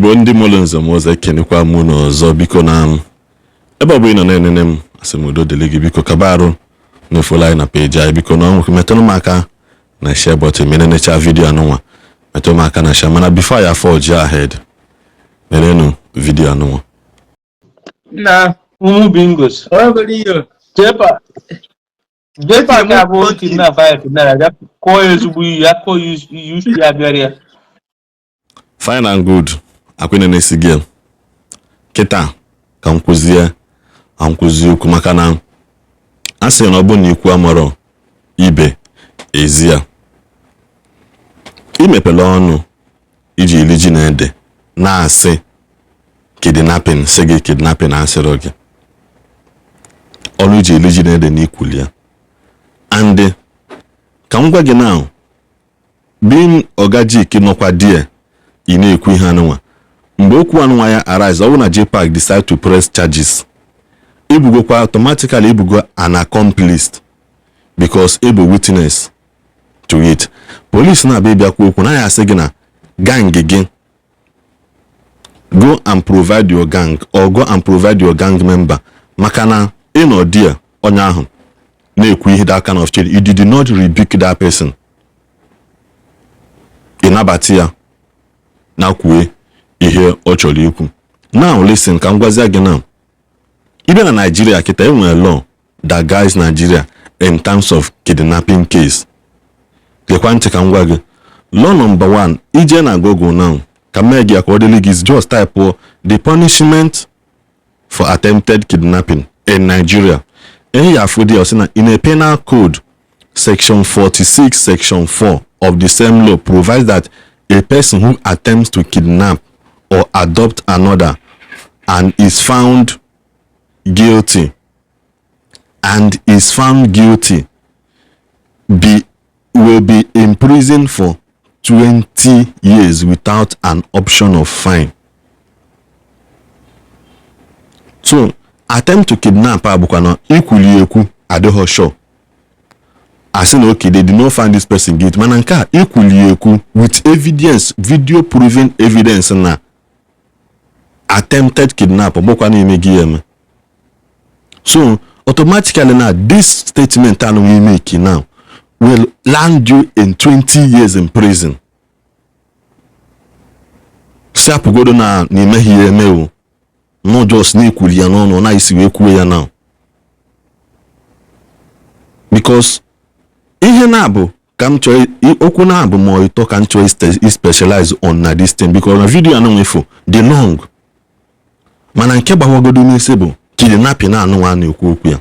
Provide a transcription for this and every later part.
Igbo ndị mụrụ nze m ọzọ ekenekwa mụ n'ọzọ biko na ebe ọ bụ ị nọ na-enene m asị m udo dịrị gị biko kaba arụ n'ofola anyị na peji anyị biko na ọnwụ metụrụ m aka na share button ma nenecha vidiyo anụnwa metụrụ m aka na share mana before ya forge ahead nenenu vidiyo anụnwa na umu bingos Jpac ka bụ kidnap na ko ezugbo ya ko use ya bịara fine and good akwene na-esi gị kịta ka m kwuzie okwu maka na a sị na ọ bụ na ikwu amọrọ ibe ezi ya imepele ọnụ iji ili ji na ede na-asị kidnapping sị gị kidnapping asịrị gị ọrụ iji ili ji na ede n'ikwuli ya and ka m gwa gị now being ogajik nọkwa die ị na-ekwu ihe anụnwa mgbe okwu anụnwa ya arise ọ bụ na Jpac decide to press charges ebugokwa automatically ebugo an accomplice because ebu witness to it. Police na-abịa bịakwa okwu na ya asị gị na gang gị go and provide your gang or go and provide your gang member maka na ịnọ dia onye ahụ na-ekwu ihe that kind of change you did not rebuke that person ịnabata ya na kwue ihe ọ chọrọ ikwu. Now listen ka m gwazie gị now even in Nigeria kita enwere law that guides Nigeria in terms of kidnapping case. Lekwa ntị ka m gwa gị law number 1 ije na Google now ka mee gị accordingly is just type the punishment for attempted kidnapping in Nigeria. Ya afudi osina in a penal code section 46 section 4 of the same law provides that a person who attempts to kidnap or adopt another and is found guilty will be imprisoned for 20 years without an option of fine. So attempt to kidnap abukwana ikwuli ekwu adịghị sure as in okay they did not find this person guilty mana nke a ikwuli ekwu with evidence video proving evidence na attempted kidnap ọbụkwa na-eme gị eme. So automatically now this statement and we make now will land you in 20 years in prison. Siapugodo na n'ime ihe emewo no just n'ikwuli ya n'ọnụ na isi wee kwuo ya now because ihe na-abụ ka m chọọ okwu na-abụ ma ịtọ ka m chọọ specialize on na this thing because na video anụnwefo dị long mana nke gbawagodo n'isi bụ kidnapping anụnwa na-ekwu okwu ya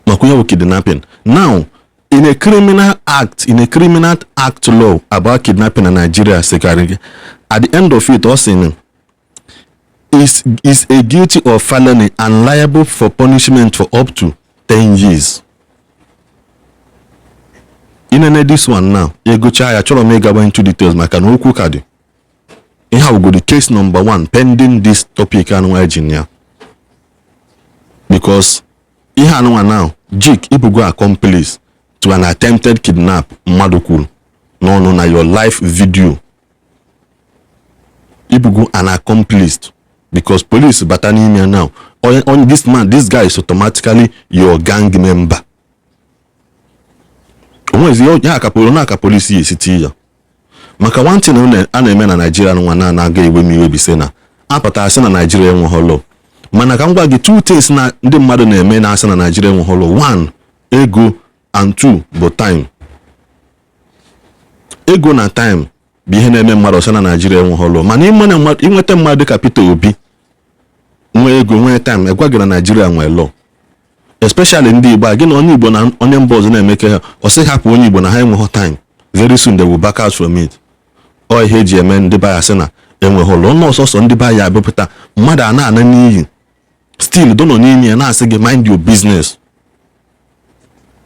makwa ya bụ kidnapping. Now in a criminal act law about kidnapping in Nigeria security at the end of it also is a guilty of felony and liable for punishment for up to 10 years. In this one now you go try chọrọ m ịgaba into details maka na okwu ka dị ihe a go the case number 1 pending this topic anụnwa engineer because ihe anụnwa now jik ibugo accomplice to an attempted kidnap mmadụ kwuru n'ọnụ na your live video ibugo an accomplice because police bata n'ime now on this guy is automatically your gang member. Onwezi ya akapolo na aka police esiti ya maka one thing a na-eme na Nigeria nwa na-aga iwe miwe bise na apata asị na Nigeria enwe holo mana ka m gwa gị two things na ndị mmadụ na-eme na asị na Nigeria enwe holo. 1 ego and 2 bụ time. Ego na time bụ ihe na-eme mmadụ asị na Nigeria enwe holo mana inweta mmadụ ka Peter Obi nwe ego nwe time egwa gị na Nigeria nwe law especially ndị Igbo gị na onye Igbo na onye mba ọzọ na-emeke ha ọ sị hapụ onye Igbo na ha enweghị time very soon they will back out from it. Ọ ihe eji eme ndị baya sị na enweghị ụlọ ọnụ ọsọsọ ndị baya abịapụta mmadụ ana n'iyi still dono n'ime ya na-asị gị mind your business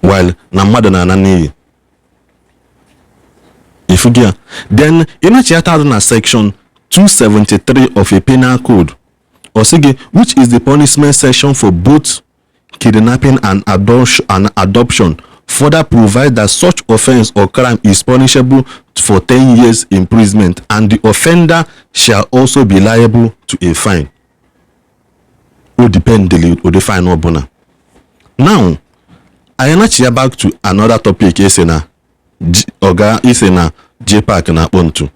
while na mmadụ na-ana n'iyi ifugia. Then ịnachiata na section 273 of a penal code or sige which is the punishment section for both kidnapping and adoption further provide that such offense or crime is punishable for 10 years imprisonment, and the offender shall also be liable to a fine. O dependently o the fine obuna. Now, I am actually back to another topic. Isena Oga Isena Jpac na pontu.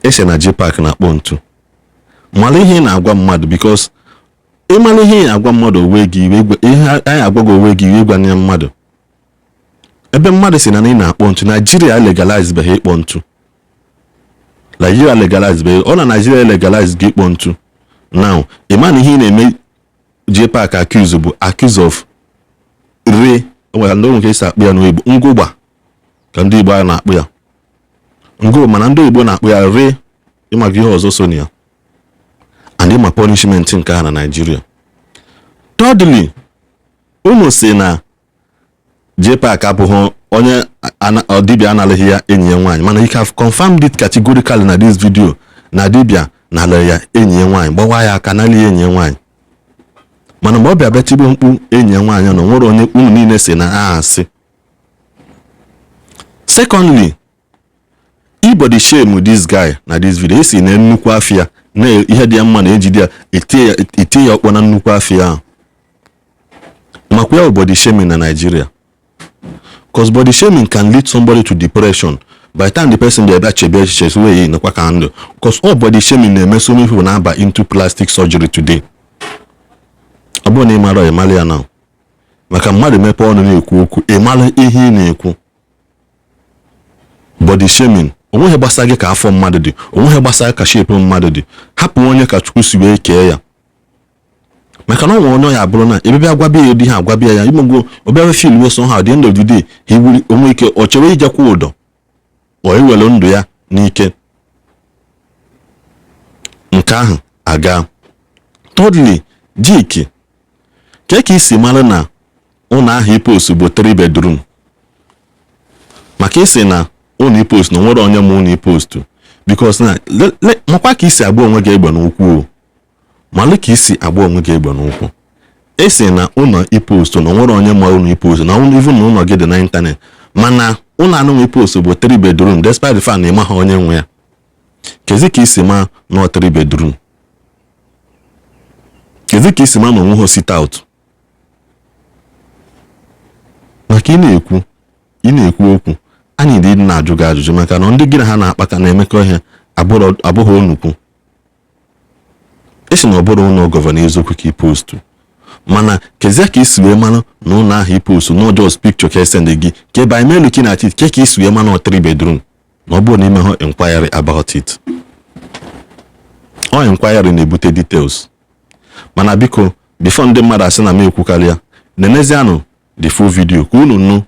Isena Jpac na pontu. Malihi na agwa mmadu because ịmalihi agwa mmadu wegi anyị agwago wegi igwa nya mmadu. Ebe mmadu si na na pontu Nigeria legalize be pontu. Nigeria legalize be all Nigeria legalize ge pontu. Now, a man he na-eme Jpac accused of re well no nke isa akpụ ya n'Igbo ngụgba ka ndị Igbo na-akpụ ya ngụ mana ndị Igbo na-akpụ ya re ịmaka ihe ọzọ so ya and ịma punishment nke ha na Nigeria. Thirdly, unu si na Jpac abụghị onye dibịa analaghị ya enyi ya nwaanyị mana you have confirmed it categorically na this video na dibịa n'ala ya enyi ya nwaanyị gbawa ya aka n'ali enyi ya nwaanyị mana mgbe ọ bịa betibe mkpu enyi ya nwaanyị nọ nwere onye unu niile si na asị. Secondly, body shame this guy na this video esi na nnukwu afia na ihe dị mma na ejide ya ite ya ọkpọ na nnukwu afia ahụ makwa ya body shaming na Nigeria, because body shaming can lead somebody to depression. By the time the person dey able chebe chese wey no kwa kan do, because all body shaming na so many people na ba into plastic surgery today. Abo na imaro emali ya now maka mmadụ mepe ọnụ na-ekwu okwu emali ihe na-ekwu. Body shaming onweghị gbasara gị ka afọ mmadụ dị, onweghị gbasara ka shape mmadụ dị, hapụ onye ka Chukwu si wee kee ya. Maka na onwe ya abụrụ na ebe agwabịa ya dị ha agwabịa ya imego obere feel we somehow at the end of the day he will onwe ike o chere ijekwa ụdọ o iwelu ndụ ya n'ike nke ahụ aga. Thirdly, jiki ka isi mara na ụlọ ahụ ipost bụ 3 bedroom maka isi na ụlọ ipost na nwere onye ma ụlọ ipost because na makwa ka isi agba onwe gị egbe n'ụkwụ o malụ ka isi agba onwe gị egbe n'ụkwụ esi na ụlọ ipost na nwere onye ma ụlọ ipost na ụlọ even na ụlọ gị dị na internet mana ụlọ anụ ipost bụ 3 bedroom despite the fact na ịma ha onye nwe ya. Kezi ka isi ma na 3 bedroom, kezi ka isi ma na onwe ha sit out maka ị na-ekwu okwu anyị dị na-ajụ gị ajụjụ maka na ndị gị na ha na-akpaka na-emekọ ihe abụghị onukwu. Esi na ọ bụrụ ụlọ gọvanọ eziokwu ka ipostu mana kezie ka isi wee mara na ụlọ ahụ ipostu no just picture ka send gị ke by mail looking at it ka isi wee mara 3 bedroom na ọ bụrụ na ime ha inquiry about it. Ọ inquiry na-ebute details mana biko before ndị mmadụ asị na m ekwukarịa nenezianụ the full video ka unu nụ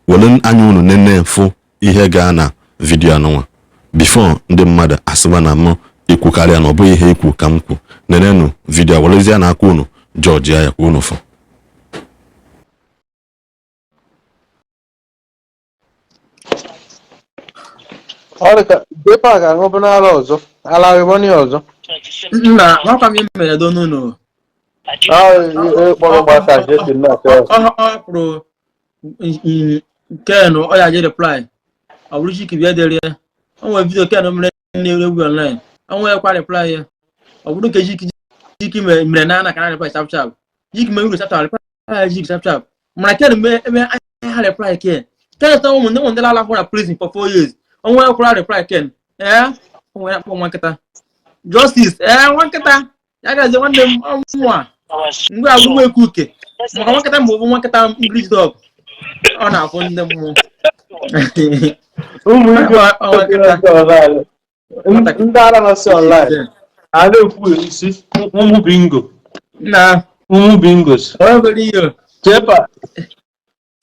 wele anya unu nene mfu ihe gaa na video anụnwa before ndị mmadụ asịba na m ekwukarịa na ọ bụghị ihe ekwu ka m kwu. Nenenu video welezia na aka unu George ya ka unu fụ. Olha, Jpac a Omenala ọzọ, ala Igbo ni ọzọ. Na, nwakwa m mere do no. Kpọrọ gbata je Kidnàp. Ọ pụrụ Ken ọ ya je reply. Ọ bụrụ chiki bịa dere ya. O nwere video Ken mere na-ewu online. O nwere kwa reply ya. Ọ bụrụ nke jiki mere na ka na reply sharp sharp. Jiki mere sharp sharp reply jiki sharp sharp. Mana Ken me ha reply Ken. Ken ta ụmụ ndị ala for prison for 4 years. O nwere kwa reply Ken. O nwere akpọ nwa nkịta. Justice nwa nkịta. Ya gazi nwanne m ọmụa. Mgbe agwụ ekwu uke. Maka nwa nkịta mbụ nwa nkịta English dog. Ọ na-afụ ndị mmụọ. Ụmụ ndị ara na-asị online. A na-ekwu isi ụmụ bingo. Na Ụmụ bingos. obere ihe.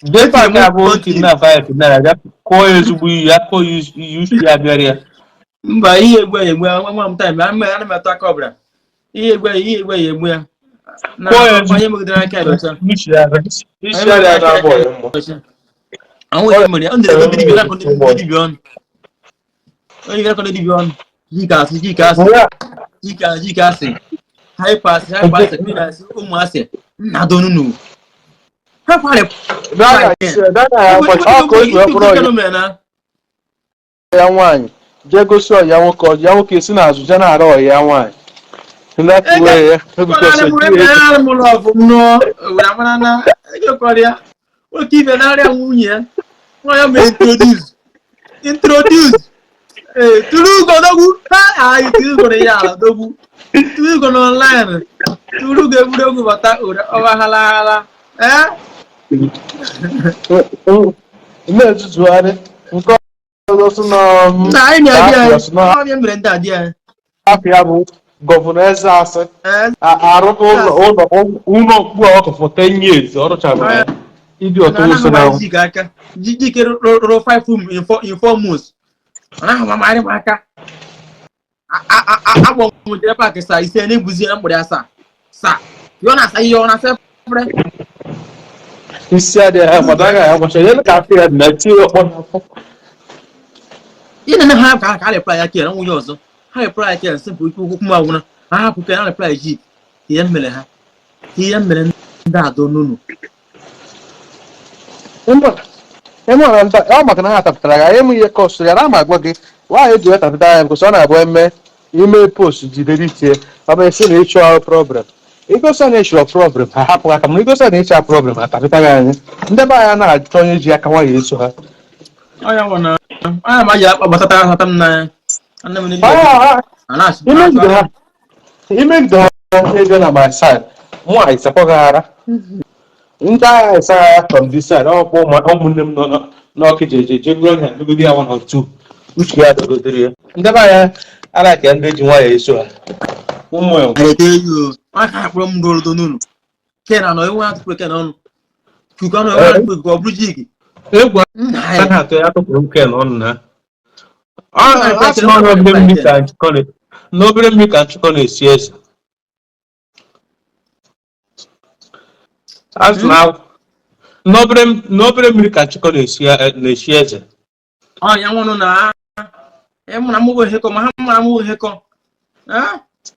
Jpac ga-abụ Kidnàp Kidnàp kụọ ya ezigbo iyi ya kụọ Ishi abịara ya. Mba ihe egbe nwa m time ana m atụ aka ọbụla. Ihe egbe ya egbu ya. Na onye megidere aka ya ọcha. Ishi abịara na-abụ ya mmụọ. Àwọn èèyàn mọ̀ ní ọ̀n dẹ̀rẹ̀ tó dìbì lákòó dìbì ọ̀n. Onye gara kọ́ni dìbì ọ̀n. Jíkàsì. Hypass, cleaners, ụmụasị. Nna donu nu. Hapụ ya nwaanyị jee gosi ọya nwoke ọya nwoke si n'azụ je na-ara ọya nwaanyị nlefuwe ya oke ibe na-arịa nwunye ya nwa ya ma introduce tụrụ ugo dogwu anyị tụrụ ugo na ya ala dogwu tụrụ ugo na online tụrụ ugo egwuregwu bata ọgbaghara na-etutugharị nke ọzọ n'afịa bụ gọvanọ eze asị arụta ụlọ okpu ọkụ for 10 years ọ rụchara ya ịdị otu ụsọ na jike rụrụ 5 room in 4 months ọ naghị mamarị m aka agbanwejere paakị saa ise na-ebuzi na mgbede asaa saa ọ na-asa ihe ọ na-asa efere isi adịghị ha gbada agaghị agbacha ya ka afọ ya dị na tie ọkpọ n'afọ ihe na ha ka ha reply ya kere nwunye ọzọ ha reply ya kere nsepụ ikwu okwu ma gwụna ha hapụ ka ha reply ji ihe mere ha ihe mere ndị adọ n'ụlọ ọ maka na ha tapụtara ya eme ihe kọsụ ya na ama agwa gị nwaanyị ji wetapụta ya because ọ na-abụ ime post jidere itie ọ bụ esi na ịchọ problem igosi na ịchọrọ problem ha hapụ aka ma igosi na ịchọ problem ha tapụta gị anya ndị be anya na-achọ onye ji aka nwaanyị eso ha imegide ha ego na my side nwaanyị sapọghara ndị agha ịsagha from this side ọkpọ ụmụnne m nọ n'ọkịja jegoro ọnya megodi ya 1 or 2 uche ya dogodere ya ndị be anya ara ka ndị ji nwaanyị eso ha ụmụ ya akpọrọ m ndorodo n'ụlọ kena nọ enwe atụpụrụ kena ọnụ kuku ọnụ enwe atụpụrụ ọ bụrụ jigi egwu ha atọ ya tụpụrụ m ken ọnụ na n'obere mmiri ka nchịkọ na-esi eze azụ na n'obere mmiri ka nchịkọ na-esi eze ya nwụrụ na mụna mụgwọ ehekọ ma ha mara mụgwọ ehekọ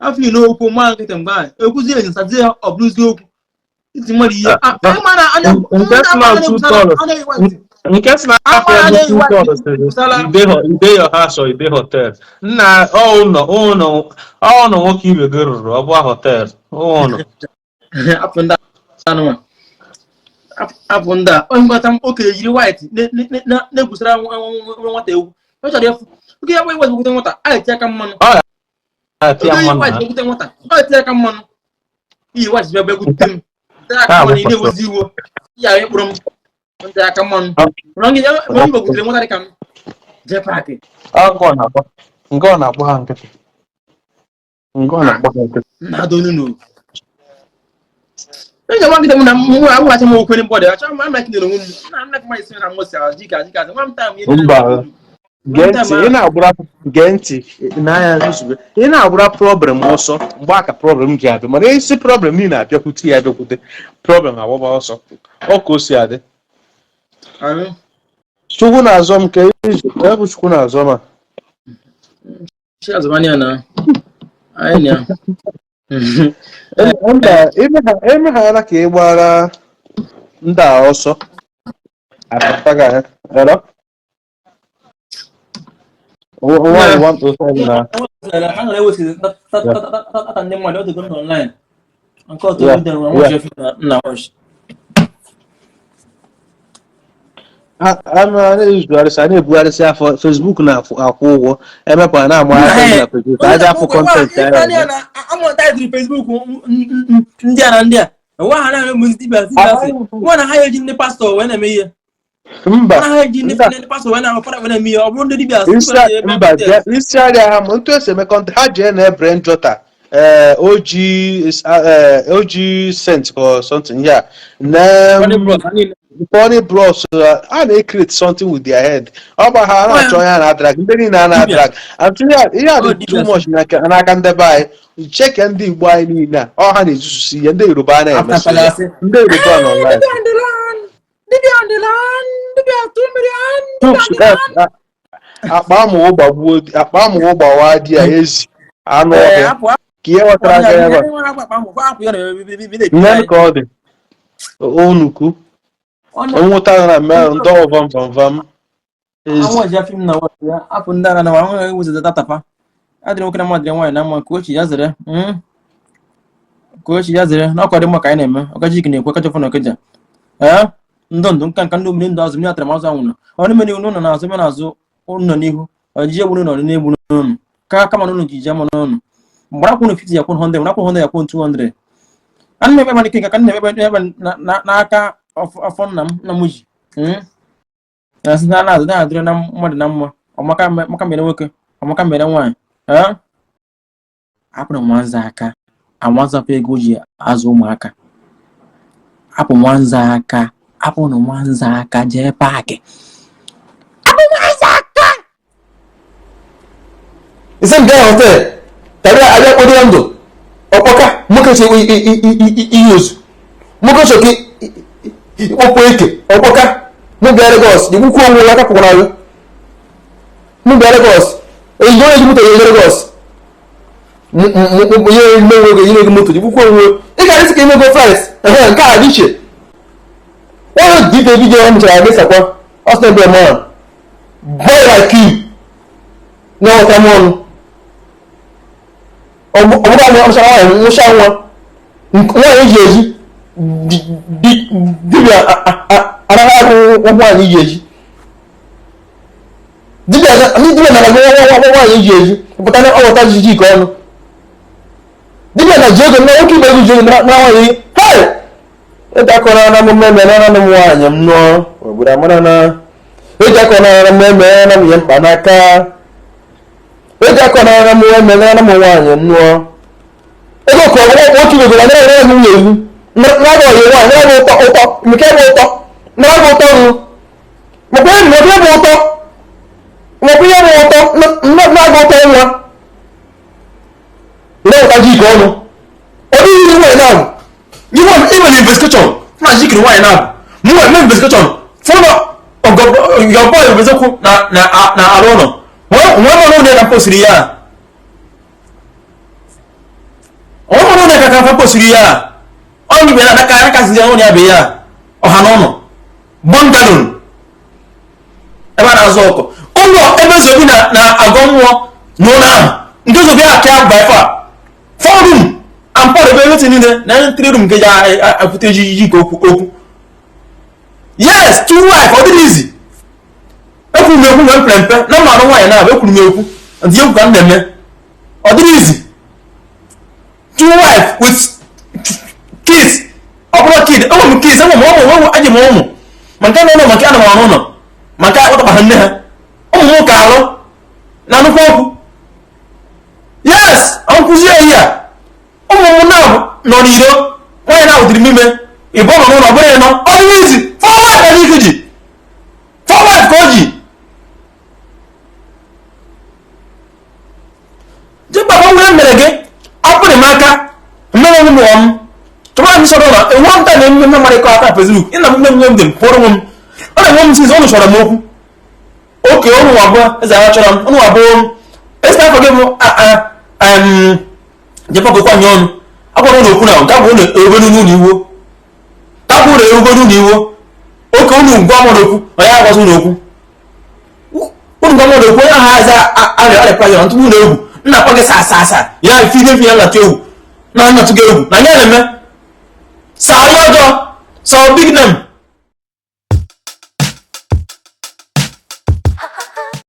afọ iri okwu ma nkịtị mgbe anyị ekwuzi ezi nsazi ya ọ bụrụzi okwu iti mmadụ ihe nke si na afọ ya bụ ide your house or ide hotel nna ụlọ nwoke ibe gị rụrụ ọ bụ hotel ụlọ apụ ndị a onye mgbata m okenye jiri white na-egwusara nwata egwu ọ chọrọ efu oke ya bụ iwezi gwute nwata a eti aka mmanụ eti aka mmanụ iyi white bịa begwute m aka mmanụ na-ewezi iwo ya ekpụrụ m ntị aka mmanụ onye gbagutere nwata dị ka m jee paakị nke ọ na-akpọ ha nkịtị na-adọ n'ụlọ Nja wangi temu na mwa awu acha mwa kwenye bode acha mwa mna kinelo ngumu na mna kama isi na mwosi jika mwa mtamu mba genti ina abura genti na ya nsube ina abura problem ọsọ mgbe aka problem ji abịa mana isi problem ni na abịa kwuti ya abịakwute problem agbaba ọsọ ọka o si adị chukwu na azọ m ka bụ chukwu na azọ ma shi azamani ana anya eme ha na ka ị gbara ndị a ọsọ apụtaga hello one want to say na ana wesi tata ndị mmadụ ọdụ gọọmenti online nke ọtọ ndị nwa chef na hosh na-ebugharịsị afọ Facebook na-akwụ ụgwọ emepụta na-ama na Facebook aja afọ kọntentị Facebook ndị a na ndị a nwa ha na-eme ndị dibịa nwa na ha eji ndị pastọ wee na-eme ihe mba ha eji ndị pastọ wee na-eme ihe ọ bụrụ ndị dibịa mba isi arịa ha ma ntu esi eme kọntentị ha jee na Brand Jota OG cent or something yeah funny bros a na-create something with their head ọ bụ ha na-achọ ya na drag ndị niile na drag ihe a dị too much n'aka ndị be anyị cheke ndị Igbo anyị niile a ọ ha na-ezuzusi ihe ndị Yoruba na-emesi ndị Yoruba nọ online akpa amụwụ gbawa dị ya ezi anụ ọhịa ka ihe nwetara aka ebe nne ka ọ dị onukwu nwụta na mere ndị ọvam Àwọn ìjà fíìmù náà wà ya apụ ndị ara na àwọn ewuzi datapa adịrị nwoke na mmadụ nwaanyị na mma ka ochi ya zere na ọkwa dị mma ka anyị na-eme ọkaji ike na-ekwe kacha fọ na okeja ndụ nka ndị omiri ndụ azụ mmiri atara mazụ anwụ na ọrụ mere iwu n'ụlọ na-azụ mere azụ ụlọ n'ihu ọjiji egburu n'ọrụ na-egbu n'ọnụ kama n'ụlọ ji ji ama n'ọnụ mgbe akwụnụ 50 ya kwụ 100 mgbe akwụnụ 100 ya kwụ 200 ana m ekpe mana ike ka na-ekpe ebe n'aka afọ nna m ji na sị na-azụ na-adịrị na mmadụ na mma ọmaka mere nwoke ọmaka mere nwaanyị apụrụ nwanza aka amazapụ ego ji azụ ụmụaka apụ nwanza aka jee paakị apụ nwanza aka ise nke hotel tàbí abịa kpọrọ ndụ ọkpọka nwoke so iyi ozu nwoke so ka ịkpọpụ eke ọkpọka n'ụbịa Lagos ikwukwu onwe ya kapụkwara agụ n'ụbịa Lagos ejiji onye ji moto ya Lagos ihe mmenwe oge ihe ego moto ikwukwu onwe ị ga adịsị ka imego flight nke a dị iche onye dịka ebido ya mụchara agbesakwa ọsọ ebe mara boy like you na-ọta m ọnụ ọbụla na ọmụchara nwaanyị nwụcha nwa nwaanyị eji eji dibịa anaghị ahụ nwaanyị iji eji dibịa na-agụ nwaanyị iji eji pụta na ọghọta jiji ike ọnụ dibịa na ji ego na nwoke igbe ego ji ego na nwaanyị hei ịdakọrọ na mmemme na m nwaanyị m nụọ obodo amara na eji akọrọ mmemme na m ihe mkpa n'aka eji akọrọ mmemme na m nwaanyị m nụọ ego ka nwoke igbe na nwunye ewu na-agba ọyị nwaanyị na-agba ụtọ nke bụ ụtọ na-agba ụtọ rụ makwa ihe bụ ụtọ na-agba ụtọ nwa na-ụta ji ike ọnụ ọ dịghị ihe nwaanyị na-abụ even investigation na jikiri nwaanyị na-abụ mụnwe eme investigation fụlọ ọgọbọ ebezekwu na arụ ụlọ nwe mmanụ ụlọ ka posiri ya onwe mmanụ ụlọ ka posiri ya onye ibe na-adaka aka sizi onye ya bụ ya ọha n'ụlọ bọngalon ebe a na-azụ ọkụ ụlọ ebe zobi na-agọ mmụọ n'ụlọ ahụ nke zobi aka baifa forum ampọr ebe eweti niile na 3 room nke ji apụta ejiji ka okwu yes two wife ọ dịrị izi ekwuru m ekwu mgbe mpempe na mma arụ nwaanyị na-abụ ekwuru m ekwu ndị egwu ka m na-eme ọ dịrị izi two wife with kids ọ bụrụ kid enwe m kids enwe m ụmụ aji m ụmụ ma nke na-ụlọ maka ana m arụ ụlọ maka akpọtabaha nne ha ụmụ nwoke arụ na nnukwu okwu yes nkụzi ehi a ụmụ m nọ n'iro nwaanyị na ụdịrị m ime ịbụ nọ n'ụlọ bụrụ ịnọ ọ dịrị izi fọwad ka n'ike ji fọwad ka o ji jikpakọ nwere mere gị ọpụrụ m aka mmere m mụọ m tụma m sọrọ na enwe nta na emume mmarịkọ aka Facebook ị na mme m dị m pụrụ m ọ na-enwe m sizi ọnụ chọrọ m okwu oke ụnụ abụọ eze agha chọrọ m ụnụ abụọ m esi afọ gị bụ jepọkọkwa nye ọnụ akwụrụ ụlọ okwu na nke bụ ụlọ ewegonu n'ụlọ iwo kapụ ụlọ ewegonu n'iwo oke ụlọ ngwa mmadụ okwu onye agwazi ụlọ okwu ụlọ ngwa mmadụ okwu onye aha aza arịpa ya ntụpụ ụlọ egwu nna akwa gị asa ya fide fi ya nnacha egwu na nnatụ gị egwu na anya na-eme saa onye ọjọọ saa big name